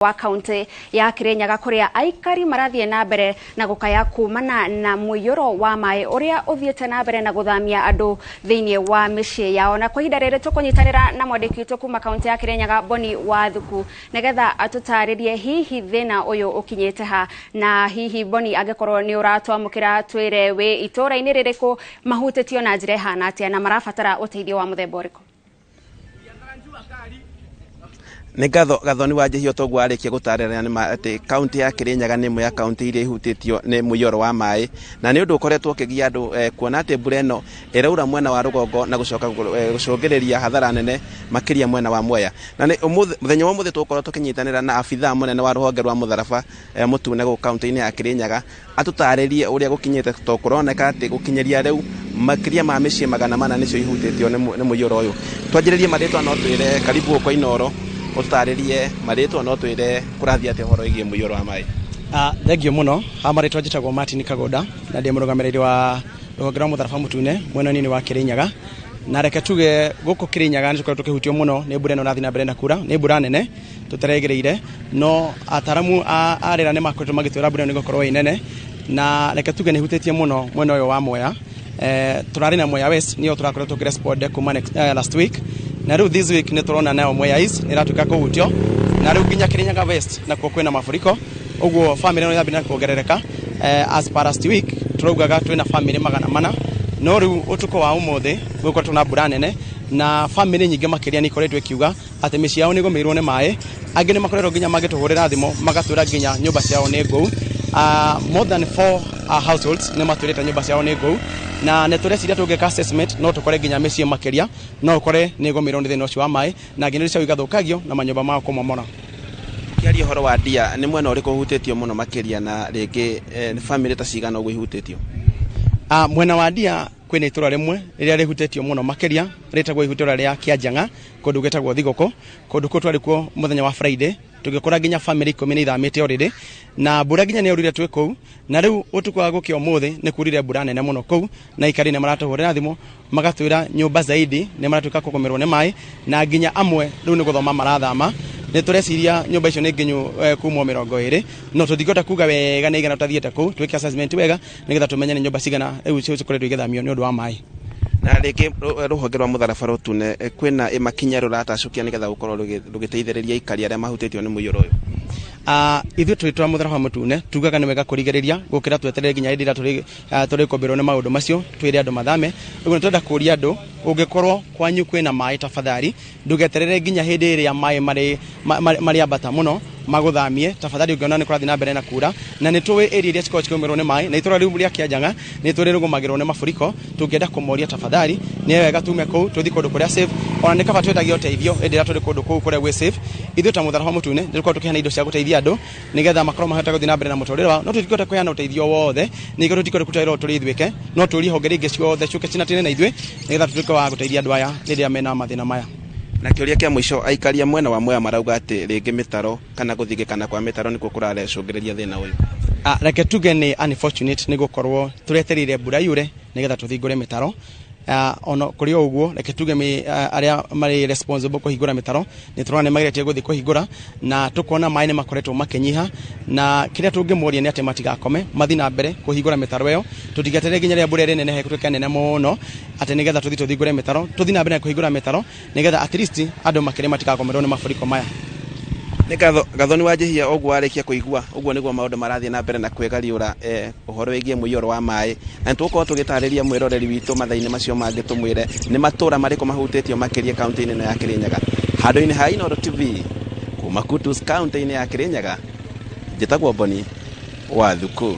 wa kaunti ya Kirinyaga kuria aikari marathie na mbere na gukaya kumana na muiyuro wa mai uria uthiete na mbere na guthamia andu thiini wa micii yao. Na kwa ihinda riri tukunyitanira na mwandiki witu kuma kaunti ya Kirinyaga Boni Wathuku nigetha atutaririe hihi thina uyu ukinyite ha, na hihi Boni angekorwo ni uratwamukira twire wi itura-ini ririku mahutetio na njira hana atia na marabatara uteithio wa muthemba uriku. Ni gathoni wajihio togu arikia gutarira ni ati kaunti ya Kirinyaga ni imwe ya kaunti iria ihutitio ni muiyuro wa mai, na ni undu ukoretwo ukigia andu kuona ati mbura ino iraura mwena wa rugongo na gucoka gucungiriria hathara nene makiria mwena wa Mwea. Na ni muthenya wa muthi tukorwo tukinyitanira na afitha munene wa ruhonge rwa mutharaba mutune gu kaunti-ini ya Kirinyaga atutaririe uria gukinyite to kuroneka ati gukinyeria riu makiria ma micii 400 nicio ihutitio ni muiyuro uyu. Twanjiririe maritwa no twire karibu kwa Inoro utaririe maritwa no twire kurathia ate horo igie muiyuro wa mai. Thengio muno. Maritwa njitagwo Martin Kagoda na ndi murugamiriri wa ruhonge rwa mutharaba mutune mwena-ini wa Kirinyaga. Na reke tuge guku Kirinyaga ni tukoretwo tukihutio muno ni mbura ino nathi na mbere na kura, ni mbura nene tutaregereire, no ataramu arira ni makoretwo magitwira mbura ni gukorwo inene, na reke tuge ni hutetie muno mwena uyu wa Mwea. Turari na Mwea West niyo turakoretwo tukirespond kuma last week, na riu this week ni turona nayo Mwea East ni ratuka kuhutio, na riu nginya Kirinyaga West na kwa kwina mafuriko, uguo family no yabina kuongerereka. As per last week turaugaga twina family 400, no riu utuko wa umuthi guko tuna mbura nene na family nyingi makiria ni koretwo ikiuga ati micii yao ni gumirwo ni mai, angi ni makoretwo nginya magituhurira thimo magatwira nginya nyumba ciao ni nguu. More than 4 households ni matwirite nyumba ciao ni nguu, na ne tureciria tungeka assessment no tukore nginya micii makiria no ukore ni gumirwo ni thina ucio wa mai na nginya cio igathukagio na manyumba mao kumomora. Kiaria horo wa ndia ni mwena uriku hutitio muno makiria na ringi ni family ta cigana ugu ihutitio? Mwena wa ndia kwina itura rimwe riria rihutitio muno makiria ritagwo ihutura ria Kianjanga kundu getagwo Thigoko, kundu ku twari kuo muthenya wa Friday tugikora nginya family 10 ni ithamite already, na mbura nginya ni urire twi kou, na riu utuko wa gukio muthi ni kurire mbura nene muno kou, na ikari ni maratuhurira thimo magatwira nyumba zaidi ni maratuka kugomerwo ni mai, na nginya amwe riu ni guthoma marathama. Ni tureciria nyumba icio ni nginyu kumwo 20, no tuthigota kuga wega ni igana tathiete kou twike assessment wega nigetha tumenye ni nyumba cigana riu cio cikoretwo igethamio ni undu wa mai. Na ringi ruhonge rwa mutharaba rutune kwina imakinya ruratacukia nigetha gukorwo rugiteithiriria ikari aria mahutitio ni muiyuro uyu? Ithu twa mutharaba mutune tugaga ni wega kurigiriria gukira tweterere nginya hindira turi kombirwo ni maundu macio twire andu mathame. Uguo twenda kuria andu ungikorwo kwanyu kwina mai tafadhali ndugeterere nginya hindi iria mai mari ambata muno maguthamie tafadhali. Ungiona ni kurathi na mbere na kura na ni tuwe area iria cikoretwo cikomerwo ni mai na itura riu ria Kianjanga ni turi rugumagirwo ni mafuriko, tungienda kumoria tafadhali ni wega tume kou tuthi kundu kuria safe, ona ni kaba twetagia uteithio hindira turi kundu kou kuria gwe safe. Ithu ta mutharaba mutune ndiko tukihana indo cia guteithia andu nigetha makorwo mahota guthi na mbere na muturire wao, no tutikota kuhana uteithio wothe nigetha tutikota kutaira turi ithwike, no turi honge ringi ciothe ciuke cinatine na ithwe nigetha tutuke wa guteithia andu aya riria mena mathina maya. Na kiuria kia mwisho aikaria mwena wa Mwea marauga ati ringi mitaro kana guthigikana kwa mitaro niko kurareshungiriria thina uyu? Reke tuge ni unfortunate ni gukorwo tureterire mbura yure nigetha tuthingure mitaro. Ono kuri uguo reke tuge aria mari responsible kuhingura mitaro ni turone magiretie guthi kuhingura, na tukona mai ni makoretwo makinyiha, na kiria tungimuria ni ati matigakome mathi na mbere kuhingura mitaro iyo, tutigeterere nginya ria mbura iri nene hekutuke nene muno ati nigetha tuthi tuthingure mitaro, tuthi na mbere kuhingura mitaro nigetha at least andu makire matigakomerwo ni mafuriko maya. Ni gathoni wajihia ogu arikia kuigua uguo niguo maundu marathie na mbere na kwegariura uhoro wigie muiyuro wa mai, na tuko tugitariria mwiroreri witu mathaini macio mangi tumwire ni matura mariko mahutitio makiria kaunti-ini ya Kirinyaga. Handu-ini ha Inoro TV kuma Kutus kaunti-ini ya Kirinyaga, njitagwo Boni Wathuku.